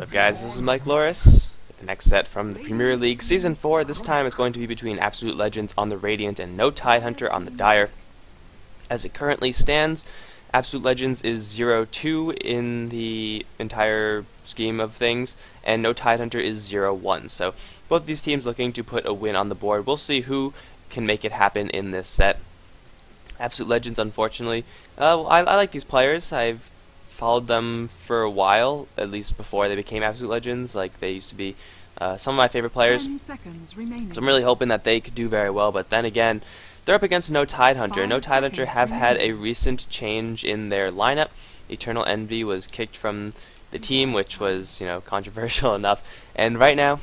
What's up, guys? This is Mike Loris with the next set from the Premier League Season 4. This time it's going to be between Absolute Legends on the Radiant and No Tidehunter on the Dire. As it currently stands, Absolute Legends is 0-2 in the entire scheme of things, and No Tidehunter is 0-1. So both these teams looking to put a win on the board. We'll see who can make it happen in this set. Absolute Legends, unfortunately, I like these players. I've followed them for a while, at least before they became Absolute Legends. Like, they used to be some of my favorite players. 10 seconds remaining. So I'm really hoping that they could do very well, but then again, they're up against No Tidehunter. No Tidehunter have had a recent change in their lineup. Eternal Envy was kicked from the team, which was, controversial enough. And right now,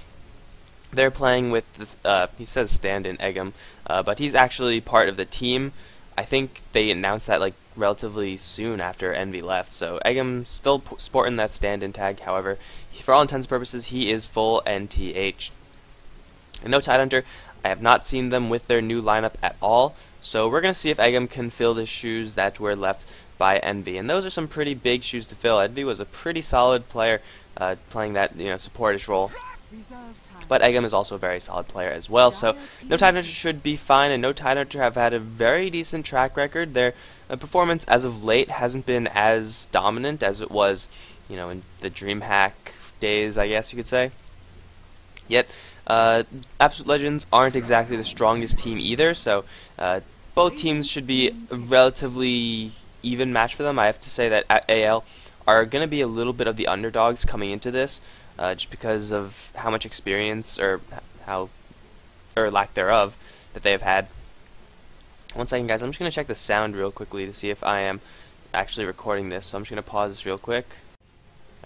they're playing with, he says stand-in Eggum, but he's actually part of the team. I think they announced that, like, relatively soon after Envy left, so Eggum still sporting that stand-in tag. However, for all intents and purposes, he is full NTH. And No Tidehunter, I have not seen them with their new lineup at all, so we're going to see if Eggum can fill the shoes that were left by Envy. And those are some pretty big shoes to fill. Envy was a pretty solid player playing that supportish role. But Eggum is also a very solid player as well, so No Tidehunter should be fine, and No Tidehunter have had a very decent track record. Their performance as of late hasn't been as dominant as it was, in the DreamHack days, I guess you could say. Yet, Absolute Legends aren't exactly the strongest team either, so both teams should be a relatively even match for them. I have to say that AL are going to be a little bit of the underdogs coming into this, just because of how much experience or lack thereof that they have had. One second, guys. I'm just going to check the sound real quickly to see if I am actually recording this. So I'm just going to pause this real quick.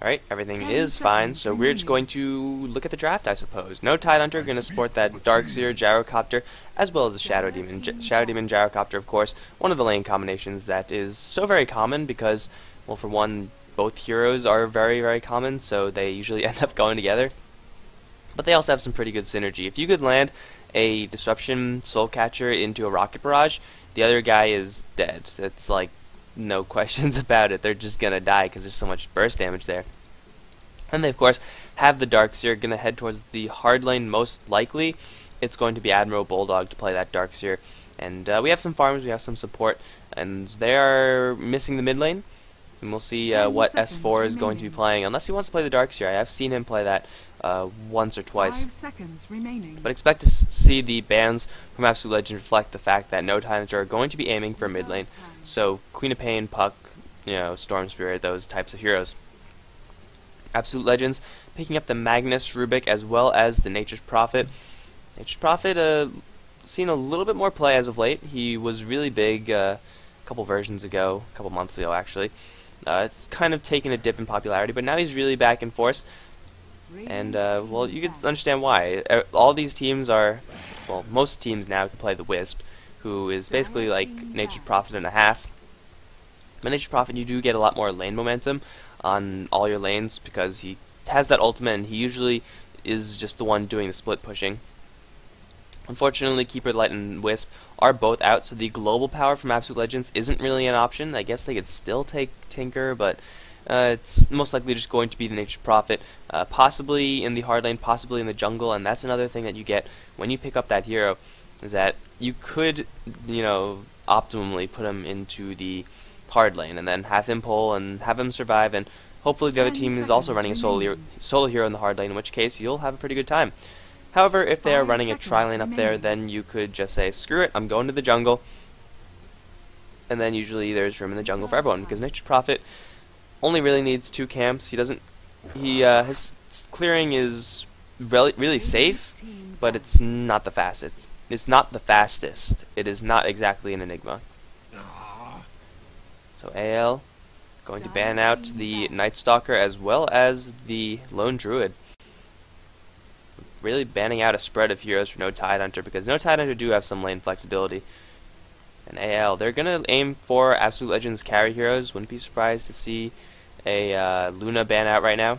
Alright, everything is fine, so we're just going to look at the draft, I suppose. No Tidehunter going to sport that Darkseer Gyrocopter, as well as the Shadow Demon. Shadow Demon Gyrocopter, of course, one of the lane combinations that is so very common because, well, for one, both heroes are very, very common, so they usually end up going together. But they also have some pretty good synergy. If you could land a Disruption Soul Catcher into a Rocket Barrage, the other guy is dead. It's like, no questions about it. They're just going to die because there's so much burst damage there. And they, of course, have the Darkseer going to head towards the hard lane most likely. It's going to be Admiral Bulldog to play that Darkseer. And we have some farms, we have some support, and they are missing the mid lane. And we'll see what S4 is going to be playing, unless he wants to play the Darkseer. I have seen him play that once or twice. 5 seconds remaining. But expect to see the bans from Absolute Legends reflect the fact that No Tidehunter are going to be aiming for mid lane. So Queen of Pain, Puck, Storm Spirit, those types of heroes. Absolute Legends picking up the Magnus, Rubik, as well as the Nature's Prophet. Nature's Prophet seen a little bit more play as of late. He was really big a couple versions ago, a couple months ago actually. It's kind of taken a dip in popularity, but now he's really back in force. And, well, you can understand why. All these teams are, well, most teams now can play the Wisp, who is basically like Nature's Prophet and a half. But Nature's Prophet, you do get a lot more lane momentum on all your lanes because he has that ultimate, and he usually is just the one doing the split pushing. Unfortunately, Keeper Light and Wisp are both out, so the global power from Absolute Legends isn't really an option. I guess they could still take Tinker, but it's most likely just going to be the Nature's Prophet, possibly in the hard lane, possibly in the jungle, and that's another thing that you get when you pick up that hero, is that you could, optimally put him into the hard lane, and then have him pull and have him survive, and hopefully the other team is also running a solo hero in the hard lane, in which case you'll have a pretty good time. However, if they are running a tri-lane up there, then you could just say, screw it, I'm going to the jungle. And then usually there's room in the jungle for everyone, because Nature's Prophet only really needs 2 camps. His clearing is really safe, but it's not the fastest. It's not the fastest. It is not exactly an Enigma. So AL going to ban out the Night Stalker as well as the Lone Druid. Really banning out a spread of heroes for No Tidehunter, because No Tidehunter do have some lane flexibility. And AL, they're going to aim for Absolute Legends carry heroes. Wouldn't be surprised to see a Luna ban out right now.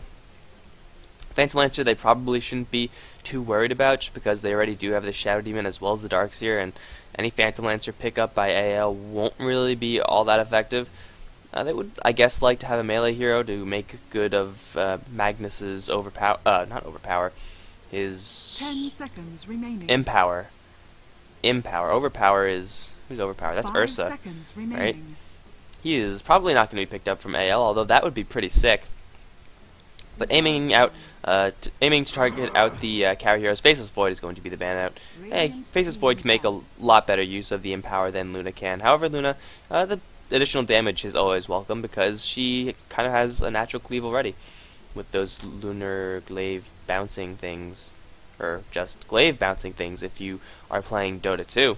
Phantom Lancer, they probably shouldn't be too worried about, just because they already do have the Shadow Demon as well as the Darkseer, and any Phantom Lancer pickup by AL won't really be all that effective. They would, I guess, like to have a melee hero to make good of Magnus's not overpower, 10 his seconds remaining. empower. Overpower is, who's overpower? That's 5 Ursa, seconds right? remaining. He is probably not going to be picked up from AL, although that would be pretty sick. But aiming to target out the carry heroes, Faceless Void is going to be the ban out. Hey, Faceless Void can make a lot better use of the Empower than Luna can. However, Luna, the additional damage is always welcome because she kind of has a natural cleave already with those lunar glaive bouncing things, or just glaive bouncing things if you are playing Dota 2.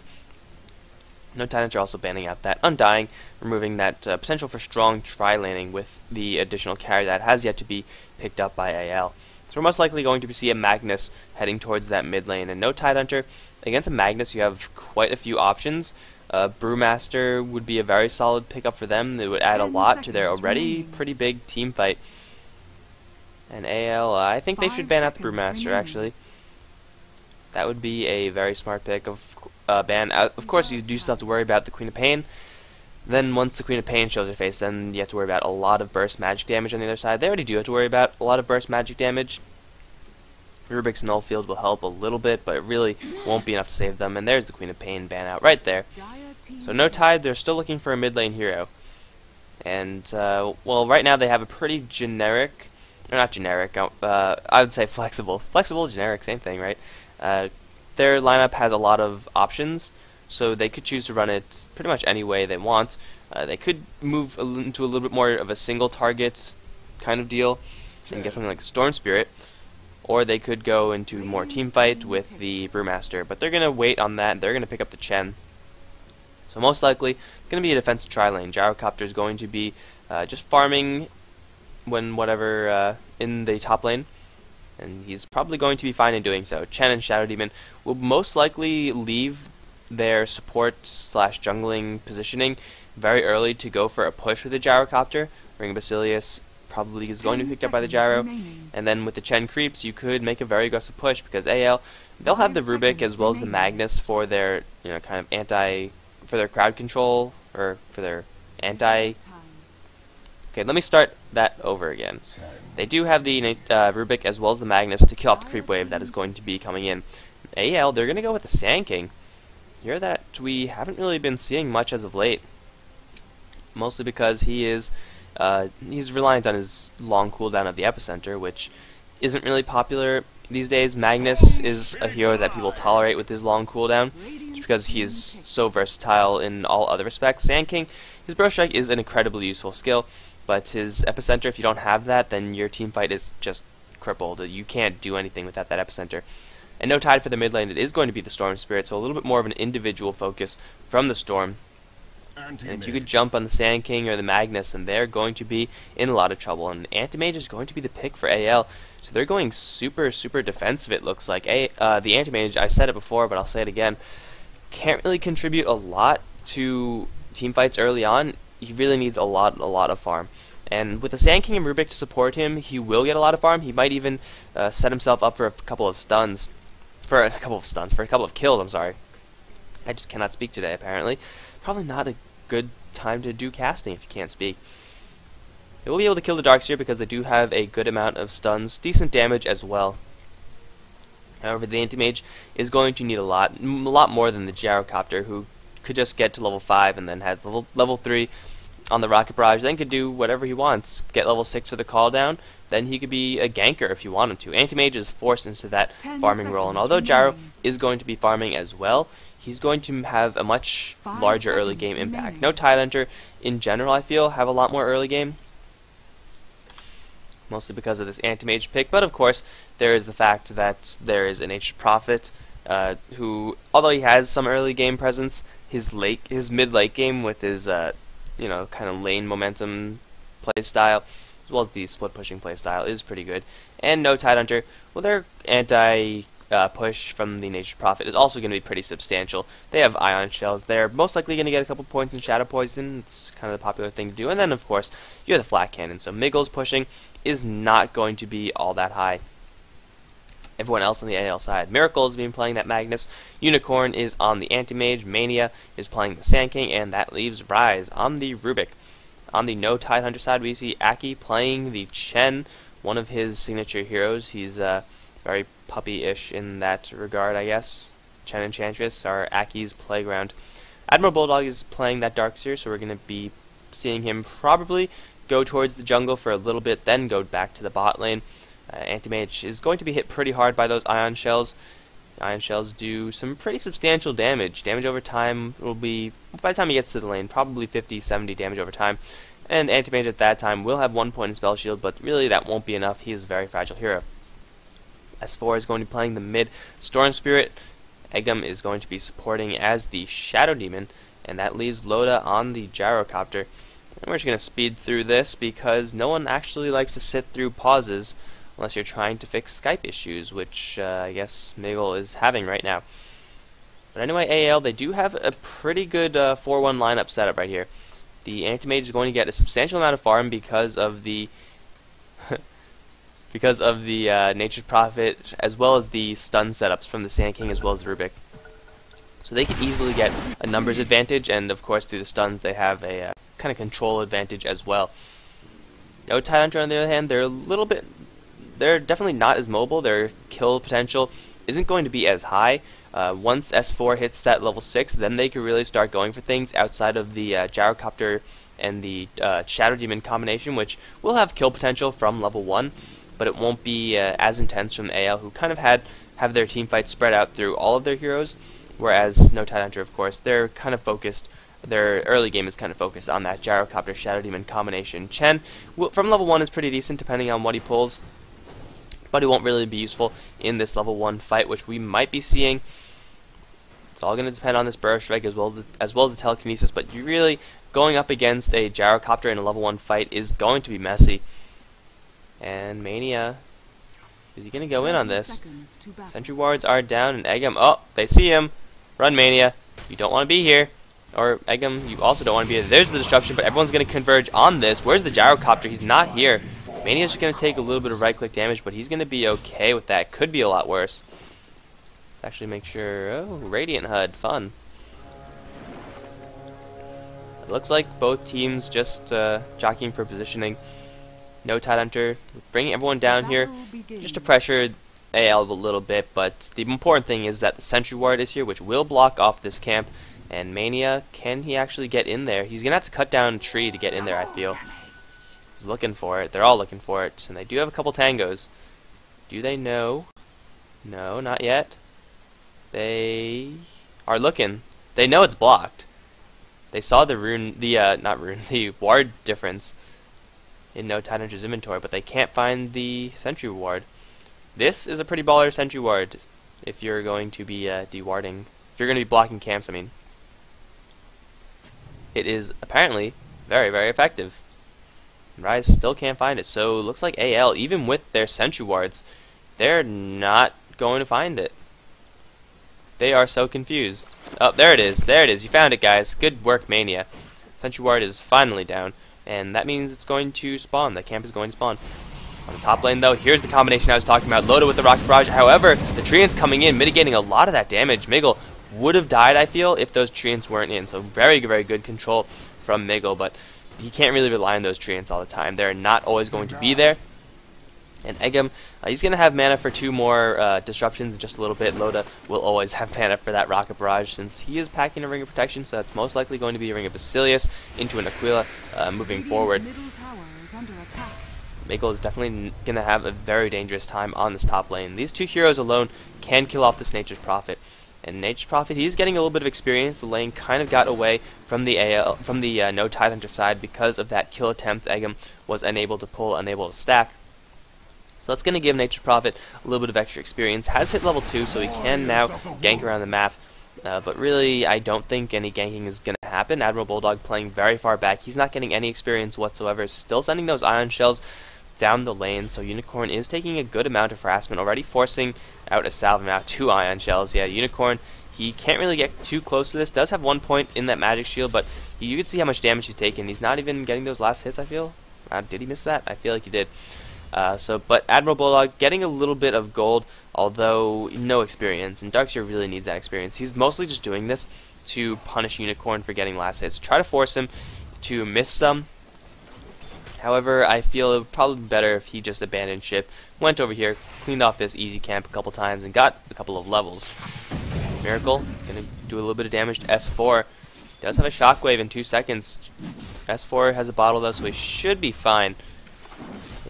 No Tidehunter also banning out that Undying, removing that potential for strong tri-laning with the additional carry that has yet to be picked up by AL. So we're most likely going to see a Magnus heading towards that mid lane, and no Tidehunter. Against a Magnus you have quite a few options. Brewmaster would be a very solid pickup for them. They would add a lot to their already pretty big team fight. And AL, I think they should ban out the Brewmaster, actually. That would be a very smart pick of ban. Of course, you do still have to worry about the Queen of Pain. Then once the Queen of Pain shows her face, then you have to worry about a lot of burst magic damage on the other side. They already do have to worry about a lot of burst magic damage. Rubik's Null Field will help a little bit, but it really won't be enough to save them. And there's the Queen of Pain ban out right there. So no Tide, they're still looking for a mid lane hero. And, well, right now they have a pretty generic, or not generic, I would say flexible. Flexible, generic, same thing, right? Their lineup has a lot of options, so they could choose to run it pretty much any way they want. They could move into a little bit more of a single target kind of deal and get something like Storm Spirit, or they could go into more team fight with the Brewmaster, but they're going to wait on that, and they're going to pick up the Chen. So most likely, it's going to be a defensive tri-lane. Gyrocopter is going to be just farming whatever in the top lane, and he's probably going to be fine in doing so. Chen and Shadow Demon will most likely leave their support / jungling positioning very early to go for a push with the Gyrocopter. Ring of Basilius probably is going to be picked up by the Gyro, and then with the Chen creeps you could make a very aggressive push because AL, they'll have the Rubik as well as the Magnus for their kind of for their crowd control, or for their anti. Okay, let me start that over again. They do have the Rubik as well as the Magnus to kill off the creep wave that is going to be coming in. AL, they're going to go with the Sand King. Here that we haven't really been seeing much as of late. Mostly because he's reliant on his long cooldown of the Epicenter, which isn't really popular these days. Magnus is a hero that people tolerate with his long cooldown, just because he is so versatile in all other respects. Sand King, his Burst Strike is an incredibly useful skill, but his Epicenter, if you don't have that, then your team fight is just crippled. You can't do anything without that Epicenter. And no Tide for the mid lane, it is going to be the Storm Spirit, so a little bit more of an individual focus from the Storm. And if you could jump on the Sand King or the Magnus, then they're going to be in a lot of trouble. And Anti-Mage is going to be the pick for AL, so they're going super, super defensive, it looks like. The Anti-Mage, I said it before, but I'll say it again, can't really contribute a lot to team fights early on. He really needs a lot of farm. And with the Sand King and Rubik to support him, he will get a lot of farm. He might even set himself up for a couple of stuns. For a couple of kills, I'm sorry. I just cannot speak today, apparently. Probably not a good time to do casting if you can't speak. They will be able to kill the Darkseer because they do have a good amount of stuns, decent damage as well. However, the Anti-Mage is going to need a lot more than the Gyrocopter, who could just get to level 5 and then have level 3 on the Rocket Barrage, then could do whatever he wants. Get level 6 for the call down, then he could be a ganker if you want him to. Anti-Mage is forced into that farming role, and although Gyro is going to be farming as well, he's going to have a much larger early game impact. No Tidehunter in general, I feel, have a lot more early game, mostly because of this Anti-Mage pick, but of course there is the fact that there is an Ancient Prophet who, although he has some early game presence, his mid-late game with his kind of lane momentum play style, as well as the split pushing play style, is pretty good. And no Tidehunter, well, their anti-push from the Nature Prophet is also going to be pretty substantial. They have Ion Shells. They're most likely going to get a couple points in Shadow Poison. It's kind of the popular thing to do. And then, of course, you have the Flat Cannon. So Miggle's pushing is not going to be all that high. Everyone else on the AL side. Miracle has been playing that Magnus. Unicorn is on the Anti-Mage. Mania is playing the Sand King. And that leaves Rise on the Rubik. on the no Tidehunter side, we see Aki playing the Chen, one of his signature heroes. He's very puppy-ish in that regard, I guess. Chen Enchantress are Aki's playground. Admiral Bulldog is playing that Darkseer, so we're going to be seeing him probably go towards the jungle for a little bit, then go back to the bot lane. Anti-Mage is going to be hit pretty hard by those Ion Shells. Ion Shells do some pretty substantial damage. Damage over time will be, by the time he gets to the lane, probably 50, 70 damage over time. And Anti-Mage at that time will have 1 point in Spell Shield, but really that won't be enough. He is a very fragile hero. S4 is going to be playing the mid Storm Spirit. Eggum is going to be supporting as the Shadow Demon, and that leaves Loda on the Gyrocopter. And we're just going to speed through this because no one actually likes to sit through pauses unless you're trying to fix Skype issues, which I guess Miggle is having right now. But anyway, AL, they do have a pretty good 4-1 lineup setup right here. The Anti-Mage is going to get a substantial amount of farm because of the Nature's Prophet, as well as the stun setups from the Sand King as well as the Rubik. So they can easily get a numbers advantage, and of course through the stuns they have a kind of control advantage as well. No Tidehunter on the other hand, they're definitely not as mobile. Their kill potential isn't going to be as high. Once S4 hits that level 6, then they can really start going for things outside of the Gyrocopter and the Shadow Demon combination, which will have kill potential from level 1, but it won't be as intense from the AL, who kind of have their team fights spread out through all of their heroes, whereas no Tidehunter, of course, they're kind of focused. Their early game is kind of focused on that Gyrocopter Shadow Demon combination. Chen, from level 1, is pretty decent depending on what he pulls, but he won't really be useful in this level 1 fight, which we might be seeing. It's all going to depend on this Burst Strike as well as the Telekinesis, but you really going up against a Gyrocopter in a level 1 fight is going to be messy. And Mania, is he going to go in on this? Sentry Wards are down, and Eggum, oh, they see him. Run, Mania. You don't want to be here. Or Eggum, you also don't want to be here. There's the disruption, but everyone's going to converge on this. Where's the Gyrocopter? He's not here. Mania's just going to take a little bit of right-click damage, but he's going to be okay with that. Could be a lot worse. Let's actually make sure. Oh, Radiant HUD. Fun. It looks like both teams just jockeying for positioning. No Tidehunter, bringing everyone down here just to pressure AL a little bit, but the important thing is that the Sentry Ward is here, which will block off this camp. And Mania, can he actually get in there? He's going to have to cut down a tree to get in there, I feel. He's looking for it. They're all looking for it. And they do have a couple tangos. Do they know? No, not yet. They are looking. They know it's blocked. They saw the the ward difference in no Tidehunter's inventory, but they can't find the Sentry Ward. This is a pretty baller Sentry Ward if you're going to be dewarding. If you're going to be blocking camps, I mean. It is apparently very, very effective. Rise still can't find it, so it looks like AL, even with their Sentry Wards, they're not going to find it. They are so confused. Oh, there it is. There it is. You found it, guys. Good work, Mania. Sentry Ward is finally down, and that means it's going to spawn. The camp is going to spawn. On the top lane, though, here's the combination I was talking about. Loda with the Rocket Barrage. However, the Treants coming in, mitigating a lot of that damage. Miggle would have died, I feel, if those Treants weren't in. So very, very good control from Miggle, but he can't really rely on those Treants all the time. They're not always going to be there. And Eggum, he's going to have mana for 2 more disruptions in just a little bit. Loda will always have mana for that Rocket Barrage since he is packing a Ring of Protection, so that's most likely going to be a Ring of Basilius into an Aquila moving forward. Miggle is definitely going to have a very dangerous time on this top lane. These 2 heroes alone can kill off this Nature's Prophet. And Nature's Prophet, he's getting a little bit of experience. The lane kind of got away from the no Tidehunter side because of that kill attempt Eggum was unable to pull, unable to stack. So that's going to give Nature's Prophet a little bit of extra experience. Has hit level 2, so he can now gank around the map. But really, I don't think any ganking is going to happen. Admiral Bulldog playing very far back. He's not getting any experience whatsoever. Still sending those Ion Shells down the lane, so Unicorn is taking a good amount of harassment, already forcing out a salve amount, 2 Ion Shells. Yeah, Unicorn, he can't really get too close to this. Does have 1 point in that magic shield, but you can see how much damage he's taken. He's not even getting those last hits, I feel. Did he miss that? I feel like he did. But Admiral Bulldog getting a little bit of gold, although no experience, and Darkseer really needs that experience. He's mostly just doing this to punish Unicorn for getting last hits. Try to force him to miss some, However, I feel it would probably be better if he just abandoned ship, went over here, cleaned off this easy camp a couple times, and got a couple of levels. Miracle is going to do a little bit of damage to S4. Does have a shockwave in 2 seconds. S4 has a bottle though, so he should be fine.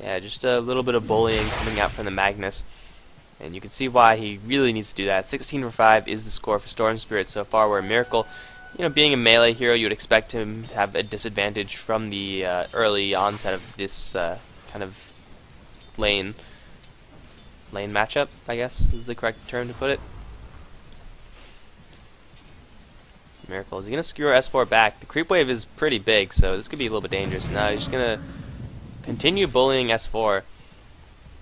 Yeah, just a little bit of bullying coming out from the Magnus. And you can see why he really needs to do that. 16 for 5 is the score for Storm Spirit so far, where Miracle, being a melee hero, you would expect him to have a disadvantage from the early onset of this kind of lane matchup, I guess is the correct term to put it. Miracle, is he going to skewer S4 back? The creep wave is pretty big, so this could be a little bit dangerous. Now he's just going to continue bullying S4,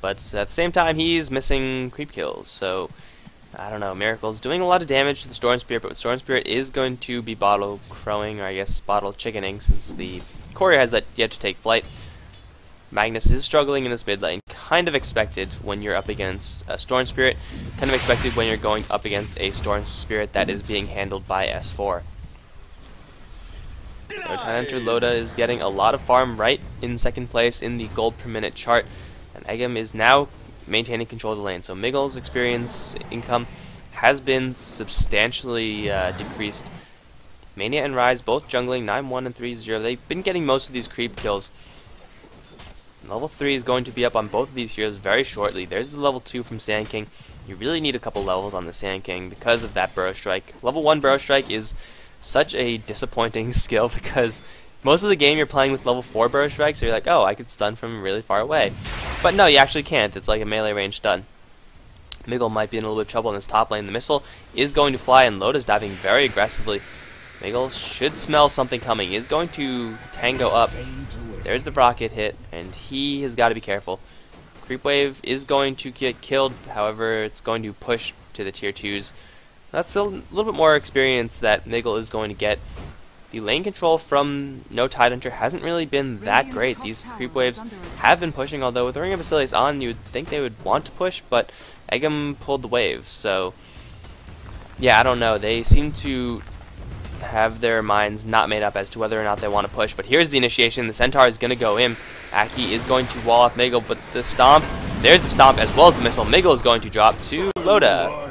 but at the same time he's missing creep kills, so I don't know. Miracle's doing a lot of damage to the Storm Spirit, but Storm Spirit is going to be bottle crowing, or I guess bottle chickening, since the courier has yet to take flight. Magnus is struggling in this mid lane. Kind of expected when you're up against a Storm Spirit. Kind of expected when you're going up against a Storm Spirit that is being handled by S4. So Tidehunter Loda is getting a lot of farm right in second place in the gold per minute chart. And Eggum is now maintaining control of the lane. So Miggle's experience income has been substantially decreased. Mania and Rise both jungling 9-1 and 3-0. They've been getting most of these creep kills. Level 3 is going to be up on both of these heroes very shortly. There's the level 2 from Sand King. You really need a couple levels on the Sand King because of that Burrow Strike. Level 1 Burrow Strike is such a disappointing skill because most of the game you're playing with level 4 Burrow Strike, so you're like, oh, I could stun from really far away. But no, you actually can't. It's like a melee range stun. Miggle might be in a little bit of trouble in this top lane. The missile is going to fly, and Loda's diving very aggressively. Miggle should smell something coming. He is going to tango up. There's the rocket hit, and he has got to be careful. Creep Wave is going to get killed, however, it's going to push to the tier 2s. That's a little bit more experience that Miggle is going to get. The lane control from no Tidehunter hasn't really been that great. These creep waves have been pushing, although with the Ring of Basilius on, you would think they would want to push, but Eggum pulled the wave, so yeah, I don't know. They seem to have their minds not made up as to whether or not they want to push, but here's the initiation. The Centaur is going to go in. Aki is going to wall off Miggle, but the stomp, there's the stomp as well as the missile. Miggle is going to drop to Loda.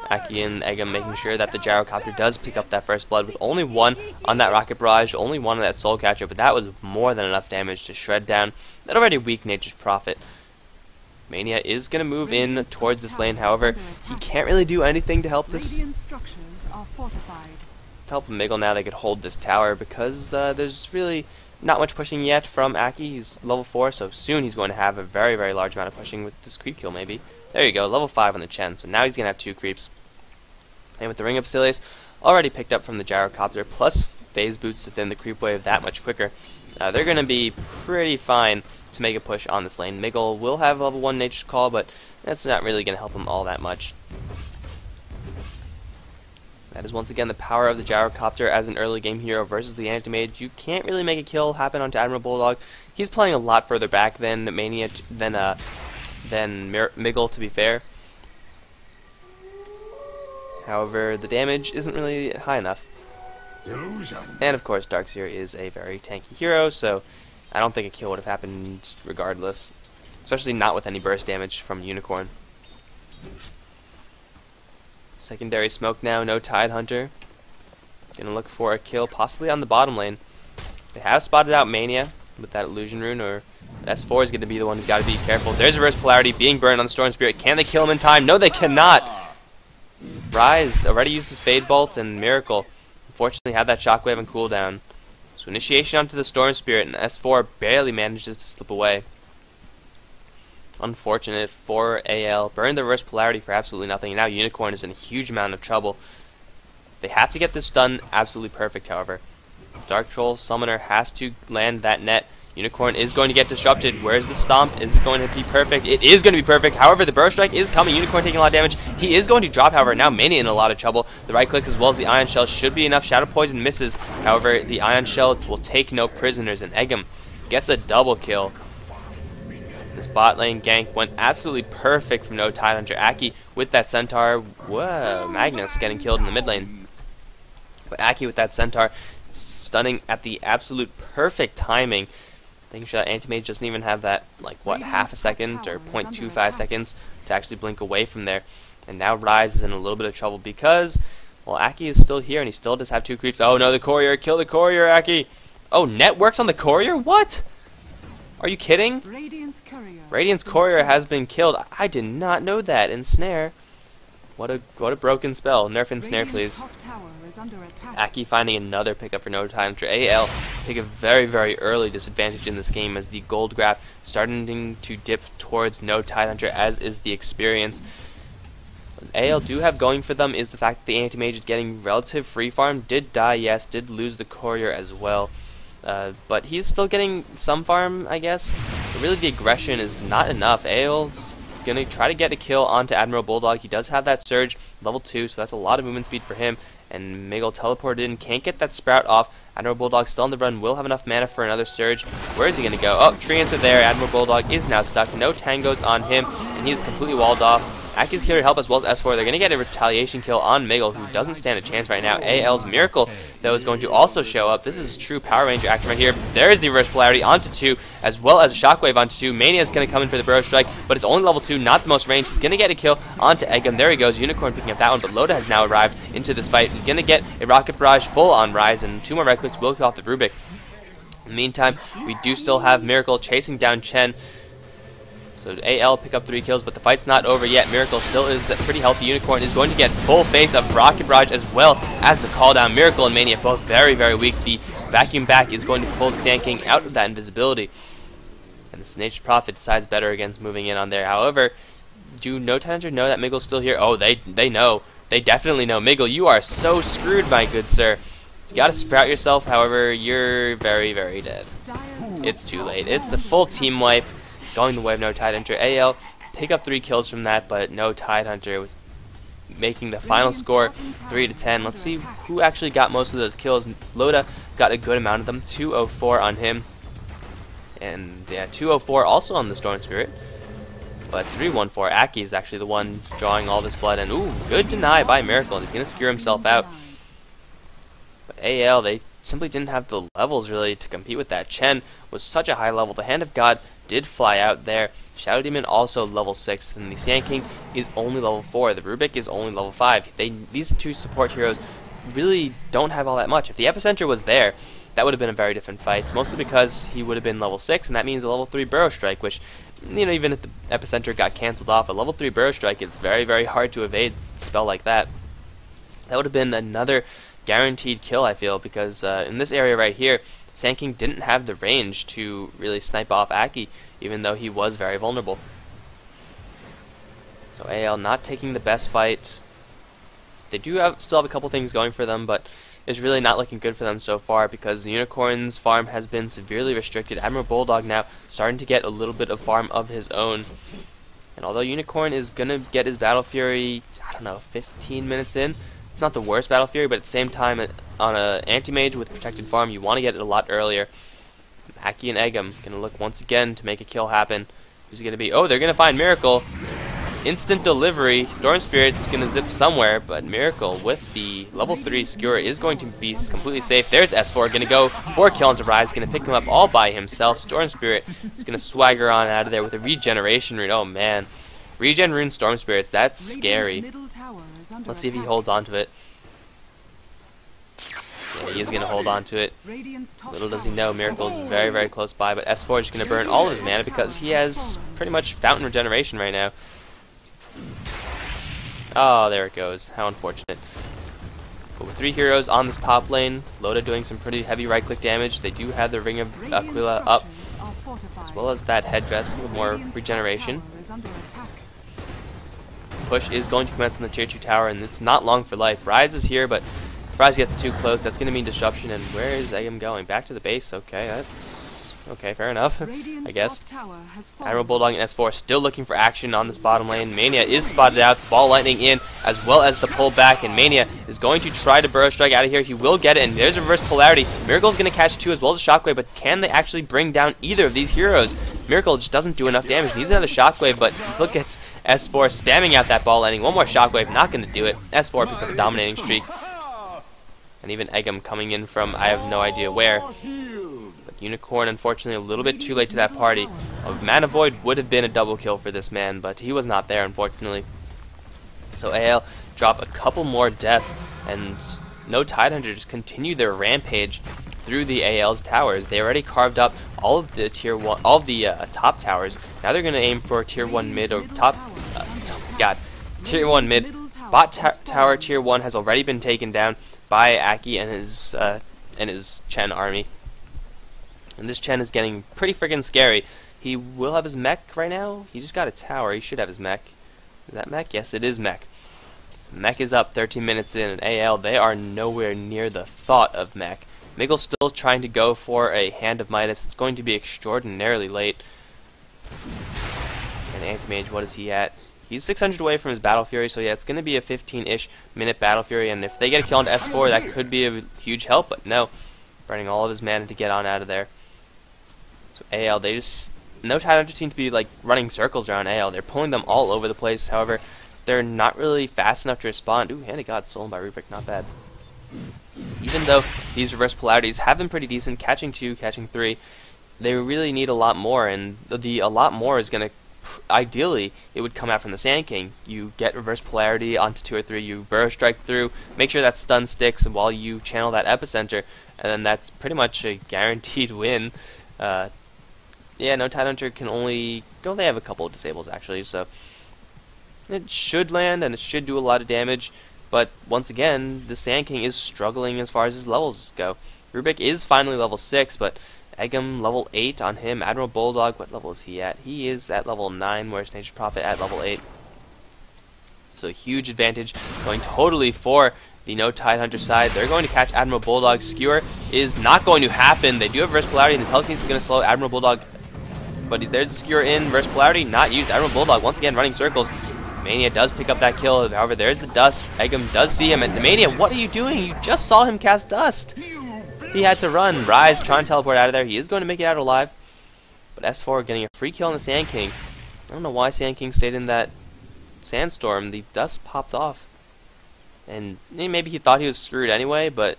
Aki and Eggum making sure that the Gyrocopter does pick up that first blood with only one on that Rocket Barrage, only one on that Soul Catcher, but that was more than enough damage to shred down that already weak Nature's Prophet. Mania is going to move in towards this lane, however, he can't really do anything to help this. To help Miggle now, they could hold this tower because there's really not much pushing yet from Aki. He's level 4, so soon he's going to have a very, very large amount of pushing with this creep kill maybe. There you go, level 5 on the Chen, so now he's going to have 2 creeps. And with the Ring of Basilius already picked up from the Gyrocopter, plus phase boots to thin the creep wave that much quicker, they're going to be pretty fine to make a push on this lane. Miggle will have level 1 Nature's Call, but that's not really going to help him all that much. That is once again the power of the Gyrocopter as an early game hero versus the Anti-Mage. You can't really make a kill happen onto Admiral Bulldog. He's playing a lot further back than Mania, than Miggle, to be fair. However, the damage isn't really high enough. And of course, Darkseer is a very tanky hero, so I don't think a kill would have happened regardless. Especially not with any burst damage from Unicorn. Secondary smoke now, no Tidehunter. Gonna look for a kill, possibly on the bottom lane. They have spotted out Mania with that illusion rune, or S4 is gonna be the one who's gotta be careful. There's reverse polarity being burned on the Storm Spirit. Can they kill him in time? No, they cannot! Rise already used his Fade Bolt, and Miracle unfortunately had that Shockwave and cooldown. So initiation onto the Storm Spirit, and S4 barely manages to slip away. Unfortunate for AL. Burned the reverse polarity for absolutely nothing, and now Unicorn is in a huge amount of trouble. They have to get this done absolutely perfect, however. Dark Troll Summoner has to land that net. Unicorn is going to get disrupted. Where's the stomp? Is it going to be perfect? It is going to be perfect. However, the Burst Strike is coming. Unicorn taking a lot of damage. He is going to drop, however. Now Mania in a lot of trouble. The right click as well as the Ion Shell should be enough. Shadow Poison misses. However, the Ion Shell will take no prisoners, and Eggum gets a double kill. This bot lane gank went absolutely perfect from no Tidehunter. Aki with that Centaur. Whoa, Magnus getting killed in the mid lane. But Aki with that Centaur stunning at the absolute perfect timing. Making sure that Anti-Mage doesn't even have that, like, what, half a second or 0.25 seconds to actually blink away from there. And now Rise is in a little bit of trouble because, well, Aki is still here and he still does have 2 creeps. Oh no, the courier! Kill the courier, Aki! Oh, net works on the courier? What? Are you kidding? Radiant's courier has been killed. I did not know that. Ensnare. What a broken spell. Nerf Ensnare, please. Aki finding another pickup for No Tidehunter. AL take a very, very early disadvantage in this game as the gold graph starting to dip towards No Tidehunter, as is the experience. What AL do have going for them is the fact that the Anti-Mage is getting relative free farm. Did die, yes. Did lose the courier as well. But he's still getting some farm, I guess. But really, the aggression is not enough. AL's going to try to get a kill onto Admiral Bulldog. He does have that surge, level 2, so that's a lot of movement speed for him. And Miguel teleported in, can't get that sprout off. Admiral Bulldog still on the run, will have enough mana for another surge. Where is he going to go? Oh, tree answer there. Admiral Bulldog is now stuck. No tangos on him, and he's completely walled off. Aki's here to help as well as S4. They're going to get a retaliation kill on Miguel, who doesn't stand a chance right now. AL's Miracle, though, is going to also show up. This is true Power Ranger action right here. There's the reverse polarity onto 2, as well as a Shockwave onto 2. Mania is going to come in for the Burrow Strike, but it's only level 2, not the most range. He's going to get a kill onto Eggum. There he goes. Unicorn picking up that one, but Loda has now arrived into this fight. He's going to get a Rocket Barrage full on Rise, and 2 more right clicks will kill off the Rubik. In the meantime, we do still have Miracle chasing down Chen. So AL pick up 3 kills, but the fight's not over yet. Miracle still is pretty healthy. Unicorn is going to get full face of Rocket Barrage as well as the call down. Miracle and Mania both very, very weak. The Vacuum Back is going to pull the Sand King out of that invisibility. And the Snitch Prophet decides better against moving in on there. However, do No Tidehunter know that Miguel's still here? Oh, they know. They definitely know. Miguel, you are so screwed, my good sir. You gotta sprout yourself, however, you're very, very dead. It's too late. It's a full team wipe. Going the way of No Tidehunter. AL pick up 3 kills from that, but No Tidehunter was making the final score 3-10. Let's see who actually got most of those kills. Loda got a good amount of them, 204 on him, and yeah, 204 also on the Storm Spirit, but 314. Aki is actually the one drawing all this blood, and ooh, good deny by Miracle. He's gonna skewer himself out. But AL, they simply didn't have the levels really to compete with that. Chen was such a high level. The Hand of God did fly out there. Shadow Demon also level 6, and the Sand King is only level 4. The Rubik is only level 5. These 2 support heroes really don't have all that much. If the Epicenter was there, that would have been a very different fight, mostly because he would have been level 6, and that means a level 3 Burrow Strike, which, you know, even if the Epicenter got cancelled off, a level 3 Burrow Strike, it's very, very hard to evade a spell like that. That would have been another guaranteed kill, I feel, because in this area right here, Sand King didn't have the range to really snipe off Aki, even though he was very vulnerable. So AL not taking the best fight. They do still have a couple things going for them, but it's really not looking good for them so far because the Unicorn's farm has been severely restricted. Admiral Bulldog now starting to get a little bit of farm of his own. And although Unicorn is going to get his Battle Fury, I don't know, 15 minutes in, it's not the worst Battle Fury, but at the same time, on an Anti-Mage with protected farm, you want to get it a lot earlier. Aki and Eggum going to look once again to make a kill happen. Who's it going to be? Oh, they're going to find Miracle. Instant delivery. Storm Spirit's going to zip somewhere, but Miracle with the level 3 Skewer is going to be completely safe. There's S4 going to go for a kill onto Rise, going to pick him up all by himself. Storm Spirit is going to swagger on out of there with a regeneration rune. Oh, man. Regen rune Storm Spirits, that's scary. Let's see if he holds on to it. Yeah, he is going to hold on to it. Little does he know, Miracle is very, very close by, but S4 is going to burn all of his mana because he has pretty much Fountain Regeneration right now. Oh, there it goes. How unfortunate. But with 3 heroes on this top lane, Loda doing some pretty heavy right-click damage. They do have the Ring of Aquila up, as well as that headdress, a little more regeneration. Push is going to commence on the tier 2 tower, and it's not long for life. Rise is here, but if Rise gets too close, that's going to mean disruption. And where is Eggum going? Back to the base. Okay, that's okay. Fair enough, I guess. Admiral Bulldog and S4 still looking for action on this bottom lane. Mania is spotted out. Ball lightning in, as well as the pull back, and Mania is going to try to Burrow Strike out of here. He will get it, and there's a reverse polarity. Miracle's going to catch 2 as well as a Shockwave, but can they actually bring down either of these heroes? Miracle just doesn't do enough damage. Needs another Shockwave, but look at S4 spamming out that ball lightning. One more Shockwave, not going to do it. S4 picks up a dominating streak. and even Eggum coming in from I have no idea where. But Unicorn, unfortunately, a little bit too late to that party. A Mana Void would have been a double kill for this man, but he was not there, unfortunately. So AL drop a couple more deaths, and no Tidehunter just continue their rampage through the AL's towers. They already carved up all of the tier 1, all of the top towers. Now they're going to aim for tier 1 mid or top. Tier 1 mid. Bot tower tier 1 has already been taken down by Aki and his Chen army. And this Chen is getting pretty freaking scary. He will have his mech right now. He just got a tower. He should have his mech. Is that mech? Yes, it is mech. Mech is up 13 minutes in, and AL, they are nowhere near the thought of mech. Miggle's still trying to go for a Hand of Midas. It's going to be extraordinarily late. And Anti-Mage, what is he at? He's 600 away from his Battle Fury, so yeah, it's going to be a 15-ish minute Battle Fury, and if they get a kill on S4, that could be a huge help, but no. Burning all of his mana to get on out of there. So AL, they just... No Tidehunter seem to be like running circles around AL. They're pulling them all over the place. However, they're not really fast enough to respond. Ooh, Hand of God stolen by Rubik, not bad. Even though these reverse polarities have been pretty decent, catching 2, catching 3, they really need a lot more, and the a lot more is going to, ideally, it would come out from the Sand King. You get reverse polarity onto 2 or 3, you burrow strike through, make sure that stun sticks while you channel that epicenter, and then that's pretty much a guaranteed win. Yeah, no, Tidehunter can only they have a couple of disables actually, so it should land and it should do a lot of damage. But once again, the Sand King is struggling as far as his levels go. Rubik is finally level 6, but Eggum level 8 on him. Admiral Bulldog, what level is he at? He is at level 9, whereas Nature's Prophet at level 8. So huge advantage going totally for the no Tidehunter side. They're going to catch Admiral Bulldog. Skewer is not going to happen. They do have reverse polarity, and the telekinesis is going to slow Admiral Bulldog. But there's a Skewer in, reverse polarity not used. Admiral Bulldog once again running circles. Mania does pick up that kill, however there's the dust. Eggum does see him, and the Mania, what are you doing? You just saw him cast dust. He had to run. Rise, trying to teleport out of there. He is going to make it out alive. But S4 getting a free kill on the Sand King. I don't know why Sand King stayed in that sandstorm. The dust popped off. And maybe he thought he was screwed anyway, but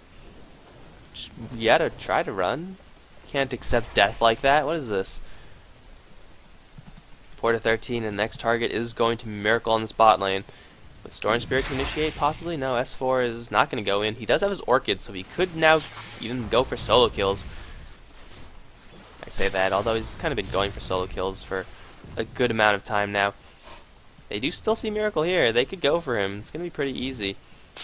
you had to try to run. Can't accept death like that. What is this? 4 to 13, and the next target is going to Miracle on the spot lane. With Storm Spirit to initiate, possibly? No, S4 is not going to go in. He does have his Orchid, so he could now even go for solo kills. I say that, although he's kind of been going for solo kills for a good amount of time now. They do still see Miracle here. They could go for him. It's going to be pretty easy.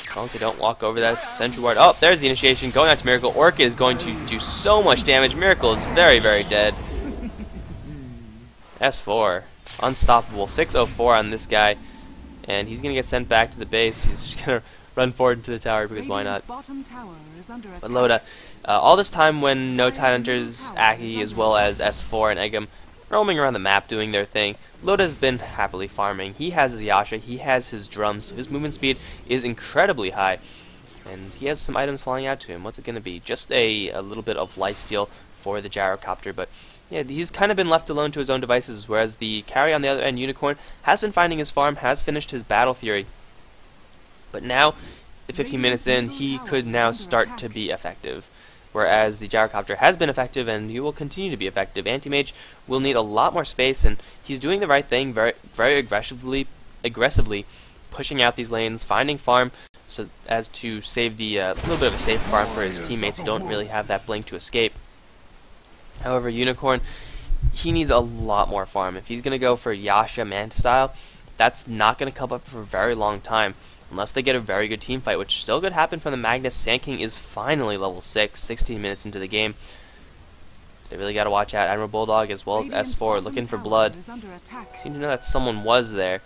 As long as they don't walk over that Sentry Ward. Oh, there's the initiation. Going out to Miracle. Orchid is going to do so much damage. Miracle is very, very dead. S4. Unstoppable. 604 on this guy. And he's going to get sent back to the base. He's just going to run forward into the tower because why not? But Loda, all this time when no Tidehunters, Aki, as well as S4 and Eggum roaming around the map doing their thing, Loda's been happily farming. He has his Yasha, he has his drums, so his movement speed is incredibly high. And he has some items falling out to him. What's it going to be? Just a little bit of lifesteal for the Gyrocopter, but yeah, he's kind of been left alone to his own devices, whereas the carry on the other end, Unicorn, has been finding his farm, has finished his Battle Fury. But now, 15 minutes in, he could now start to be effective. Whereas the Gyrocopter has been effective, and he will continue to be effective. Anti-Mage will need a lot more space, and he's doing the right thing, very aggressively pushing out these lanes, finding farm, so as to save the little bit of a safe farm for his teammates who don't really have that blink to escape. However, Unicorn, he needs a lot more farm. If he's going to go for Yasha Manta style, that's not going to come up for a very long time, unless they get a very good team fight, which still could happen from the Magnus. Sand King is finally level 6, 16 minutes into the game. They really got to watch out. Admiral Bulldog as well as S4 looking for blood. Seem to know that someone was there.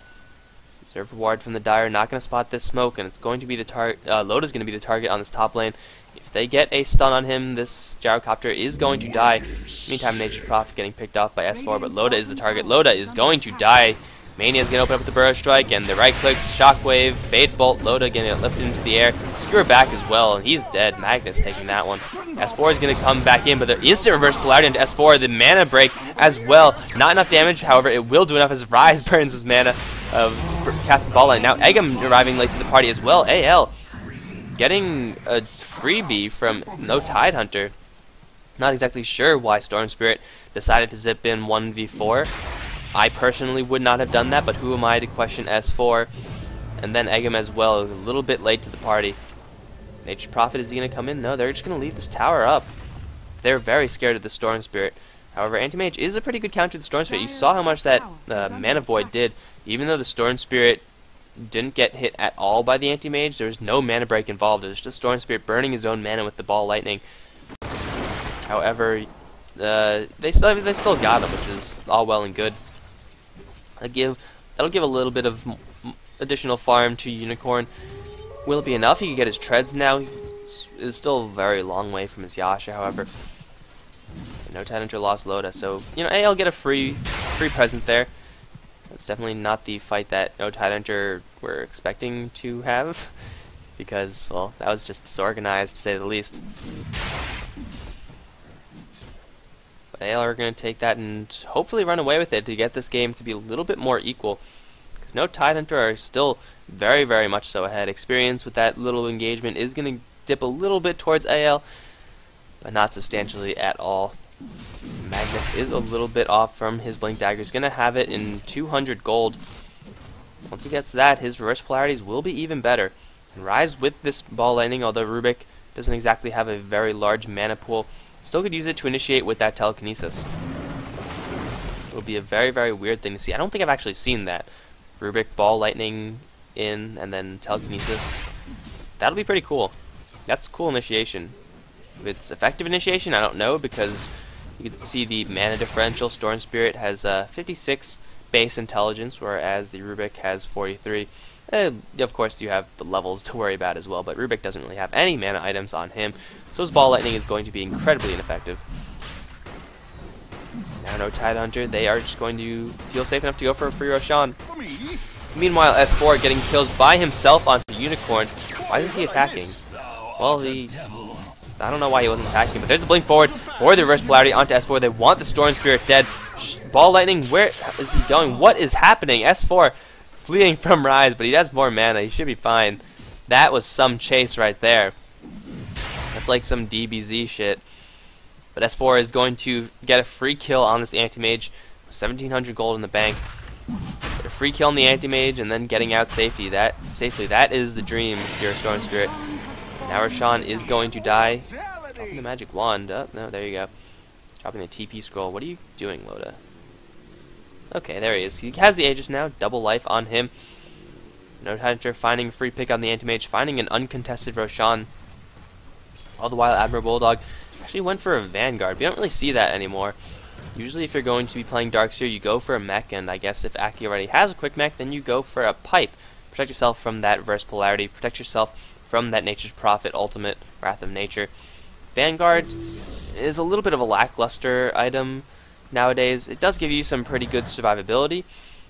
Reserve reward from the Dire, not going to spot this smoke, and it's going to be the target. Loda's going to be the target on this top lane. If they get a stun on him, this Gyrocopter is going to die. Meantime, Nature's Prophet getting picked off by S4, but Loda is the target. Loda is going to die. Mania is going to open up with the Burrow Strike, and the right clicks, Shockwave, Fade Bolt, Loda getting it lifted into the air. Skewer back as well, and he's dead. Magnus taking that one. S4 is going to come back in, but the instant reverse polarity into S4. The mana break as well. Not enough damage, however, it will do enough as Rise burns his mana of casting ball line. Now Eggum arriving late to the party as well. AL getting a freebie from no Tidehunter. Not exactly sure why Storm Spirit decided to zip in 1v4. I personally would not have done that, but who am I to question S4? And then Eggum as well, a little bit late to the party. Nature's Prophet, is he going to come in? No, they're just going to leave this tower up. They're very scared of the Storm Spirit. However, Anti-Mage is a pretty good counter to the Storm Spirit. You saw how much that Mana Void did. Even though the Storm Spirit didn't get hit at all by the Anti-Mage, there was no mana break involved. It was just Storm Spirit burning his own mana with the Ball Lightning. However, they still got him, which is all well and good. That'll give a little bit of additional farm to Unicorn. Will it be enough? He can get his treads now. Is still a very long way from his Yasha, however. No Tidehunter lost Loda, so you know AL get a free present there. That's definitely not the fight that no Tidehunter were expecting to have, because well, that was just disorganized to say the least. But AL are going to take that and hopefully run away with it to get this game to be a little bit more equal. Because no Tidehunter are still very, very much so ahead. Experience with that little engagement is going to dip a little bit towards AL, but not substantially at all. Magnus is a little bit off from his Blink Dagger. He's going to have it in 200 gold. Once he gets that, his reverse polarities will be even better. And Rise with this Ball Lightning, although Rubik doesn't exactly have a very large mana pool, still could use it to initiate with that telekinesis. It will be a very, very weird thing to see. I don't think I've actually seen that. Rubik, Ball Lightning in, and then telekinesis. That'll be pretty cool. That's cool initiation. If it's effective initiation, I don't know, because you can see the mana differential. Storm Spirit has 56 base intelligence, whereas the Rubik has 43. Of course, you have the levels to worry about as well, but Rubik doesn't really have any mana items on him, so his Ball Lightning is going to be incredibly ineffective. Now no Tidehunter, they are just going to feel safe enough to go for a free Roshan. Meanwhile, S4 getting kills by himself onto Unicorn. Why isn't he attacking? Well, I don't know why he wasn't attacking, but there's a blink forward for the reverse polarity onto S4. They want the Storm Spirit dead. Ball Lightning, where is he going? What is happening? S4 fleeing from Rise, but he has more mana. He should be fine. That was some chase right there. That's like some DBZ shit. But S4 is going to get a free kill on this Anti-Mage. 1700 gold in the bank. Get a free kill on the Anti-Mage and then getting out safely. That is the dream if you're a Storm Spirit. Now Roshan is going to die. Dropping the magic wand. Oh, no, there you go. Dropping the TP scroll. What are you doing, Loda? Okay, there he is. He has the Aegis now. Double life on him. No Tidehunter finding a free pick on the Anti-Mage. Finding an uncontested Roshan. All the while, Admiral Bulldog actually went for a Vanguard. We don't really see that anymore. Usually if you're going to be playing Darkseer, you go for a mech, and I guess if Aki already has a quick mech, then you go for a pipe. Protect yourself from that reverse polarity. Protect yourself from that Nature's Prophet ultimate, Wrath of Nature. Vanguard is a little bit of a lackluster item nowadays. It does give you some pretty good survivability.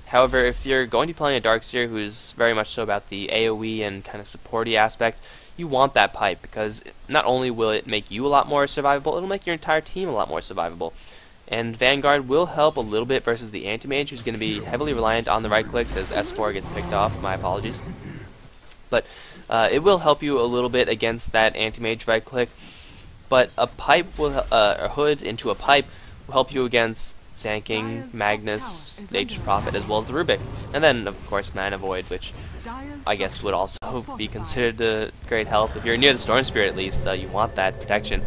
However, if you're going to be playing a Darkseer who's very much so about the AoE and kind of supporty aspect, you want that pipe, because not only will it make you a lot more survivable, it'll make your entire team a lot more survivable. And Vanguard will help a little bit versus the Anti-Mage, who's going to be heavily reliant on the right clicks as S4 gets picked off. My apologies. But it will help you a little bit against that Anti-Mage right click. But a pipe will, a hood into a pipe will help you against Sand King, Magnus, Nature's Prophet, as well as the Rubik. And then, of course, Mana Void, which I guess would also be considered a great help. If you're near the Storm Spirit, at least, you want that protection.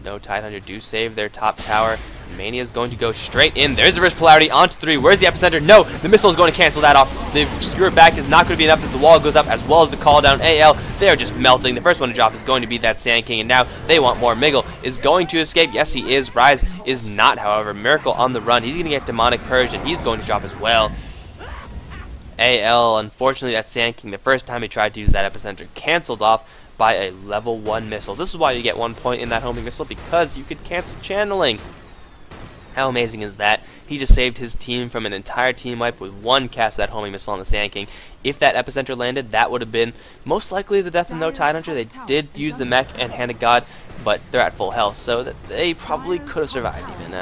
No Tidehunter do save their top tower. Mania is going to go straight in. There's the reverse polarity onto 3. Where's the epicenter? No, the missile is going to cancel that off. The skewer back is not going to be enough as the wall goes up, as well as the call down. AL, they are just melting. The first one to drop is going to be that Sand King, and now they want more. Miggle is going to escape. Yes, he is. Rise is not, however. Miracle on the run. He's going to get Demonic Purge, and he's going to drop as well. AL, unfortunately, that Sand King, the first time he tried to use that epicenter, canceled off by a level 1 missile. This is why you get 1 point in that homing missile, because you could cancel channeling. How amazing is that? He just saved his team from an entire team wipe with 1 cast of that homing missile on the Sand King. If that epicenter landed, that would have been most likely the death of no Tidehunter. They did use the mech and Hand of God, but they're at full health, so that they probably could have survived even.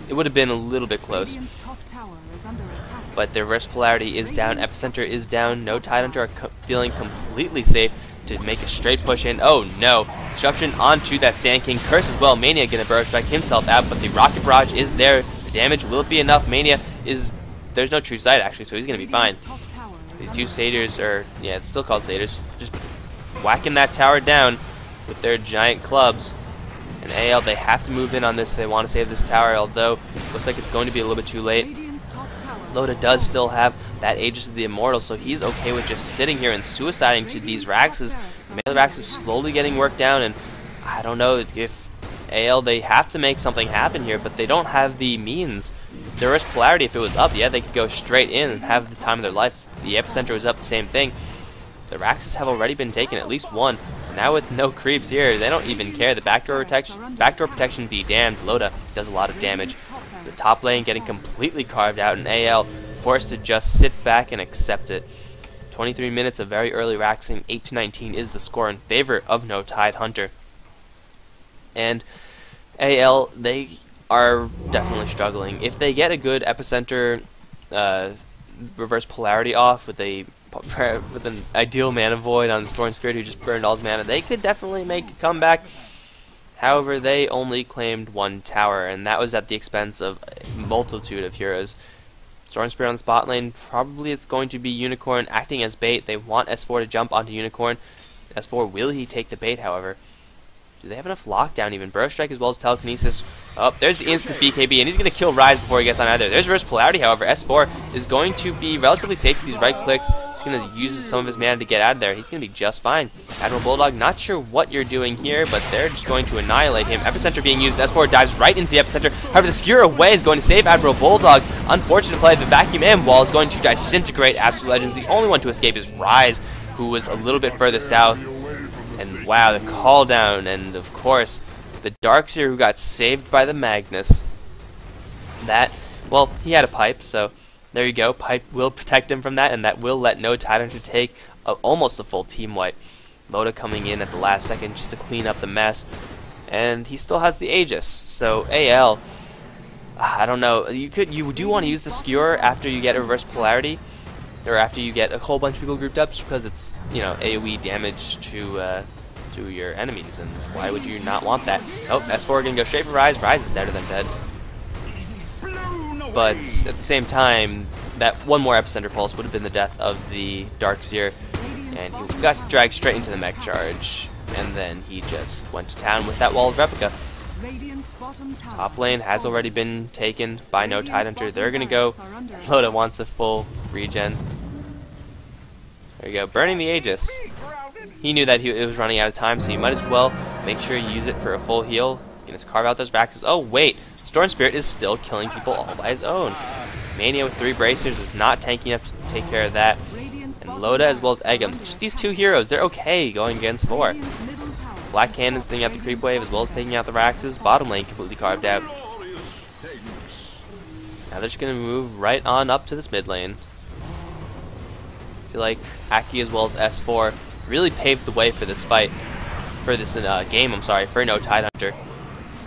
it would have been a little bit close. Radiant's top tower is under attack. But their reverse polarity is down, epicenter is down, no Tidehunter are feeling completely safe to make a straight push in. Oh no, disruption onto that Sand King, curse as well, Mania gonna burrow strike himself out, but the rocket barrage is there. The damage, will it be enough? Mania is, there's no true sight actually, so he's gonna be fine. Radiant's top tower is These under two satyrs are, yeah, it's still called satyrs, just whacking that tower down with their giant clubs. And AL, they have to move in on this if they want to save this tower, although looks like it's going to be a little bit too late. Radiant's top tower Loda does still have that Aegis of the Immortal, so he's okay with just sitting here and suiciding to these Raxes. The melee Rax is slowly getting worked down, and I don't know if AL, they have to make something happen here, but they don't have the means. Their risk polarity, if it was up, yeah, they could go straight in and have the time of their life. The epicenter was up, the same thing. The Raxes have already been taken, at least one. Now with no creeps here, they don't even care. The backdoor protection be damned. Loda does a lot of damage. The top lane getting completely carved out, and AL forced to just sit back and accept it. 23 minutes of very early Raxing, 8-19 is the score in favor of no Tidehunter. And AL, they are definitely struggling. If they get a good epicenter reverse polarity off with an ideal mana void on the Storm Spirit who just burned all his mana, they could definitely make a comeback. However, they only claimed one tower, and that was at the expense of a multitude of heroes. Storm Spirit on the spot lane, probably it's going to be Unicorn acting as bait. They want S4 to jump onto Unicorn. S4, will he take the bait, however? Do they have enough lockdown even? Burrow Strike as well as Telekinesis. Oh, there's the instant BKB, and he's going to kill Rise before he gets on either. There's Reverse Polarity, however. S4 is going to be relatively safe to these right clicks. He's going to use some of his mana to get out of there. He's going to be just fine. Admiral Bulldog, not sure what you're doing here, but they're just going to annihilate him. Epicenter being used. S4 dives right into the epicenter. However, the Skewer away is going to save Admiral Bulldog. Unfortunate play. The Vacuum and Wall is going to disintegrate Absolute Legends. The only one to escape is Rise, who was a little bit further south. And wow, the call down, and of course, the Darkseer who got saved by the Magnus. That, well, he had a pipe, so there you go. Pipe will protect him from that, and that will let no Tidehunter take almost a full team wipe. Loda coming in at the last second just to clean up the mess, and he still has the Aegis. So AL, I don't know. You do want to use the Skewer after you get a reverse polarity, or after you get a whole bunch of people grouped up, just because it's, you know, AoE damage to your enemies, and why would you not want that? Oh, S4 gonna go straight for Rise. Rise is deader than dead. But at the same time, that one more epicenter pulse would have been the death of the Darkseer, and he got dragged straight into the mech charge, and then he just went to town with that wall of replica. Top lane has already been taken by no Tidehunter. They're gonna go. Loda wants a full regen. There you go, burning the Aegis. He knew that it was running out of time, so you might as well make sure you use it for a full heal. You can just carve out those Raxes. Oh wait, Storm Spirit is still killing people all by his own. Mania with 3 bracers is not tanky enough to take care of that. And Loda as well as Eggum. Just these two heroes, they're okay going against 4. Black Cannon's taking out the creep wave as well as taking out the Raxes. Bottom lane completely carved out. Now they're just going to move right on up to this mid lane. I feel like Aki as well as S4 really paved the way for this fight, for this game, I'm sorry, for no Tidehunter.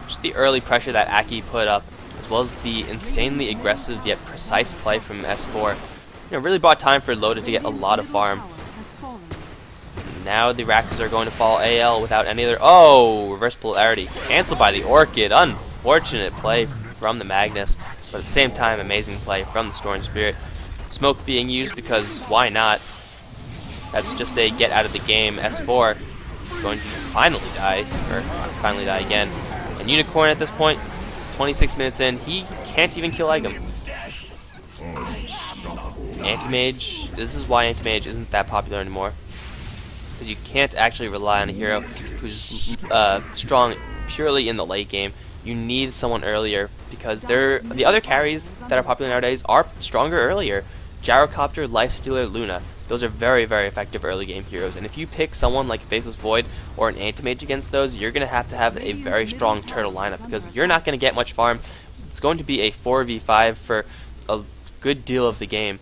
Just the early pressure that Aki put up, as well as the insanely aggressive yet precise play from S4, you know, really bought time for Loda to get a lot of farm. Now the Raxes are going to fall AL without any other. Oh, reverse polarity canceled by the Orchid. Unfortunate play from the Magnus, but at the same time, amazing play from the Storm Spirit. Smoke being used because why not? That's just a get out of the game. S4 going to finally die, or finally die again. And Unicorn at this point, 26 minutes in, he can't even kill Eggum. Anti-Mage, this is why Anti-Mage isn't that popular anymore. Because you can't actually rely on a hero who's strong purely in the late game. You need someone earlier, because the other carries that are popular nowadays are stronger earlier. Gyrocopter, Lifestealer, Luna. Those are very, very effective early game heroes, and if you pick someone like Faceless Void or an Anti-Mage against those, you're going to have a very strong turtle lineup, because you're not going to get much farm. It's going to be a 4v5 for a good deal of the game,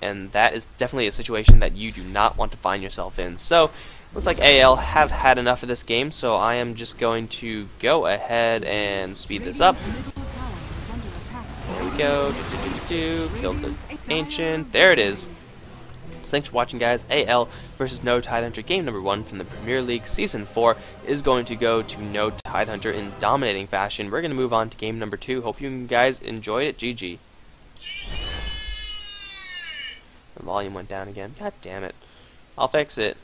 and that is definitely a situation that you do not want to find yourself in. So, looks like AL have had enough of this game, so I am just going to go ahead and speed this up. go. Killed the Ancient. There it is. Thanks for watching, guys. AL versus No Tidehunter game number 1 from the Premier League Season 4 is going to go to No Tidehunter in dominating fashion. We're going to move on to game number 2. Hope you guys enjoyed it. GG. The volume went down again. God damn it. I'll fix it.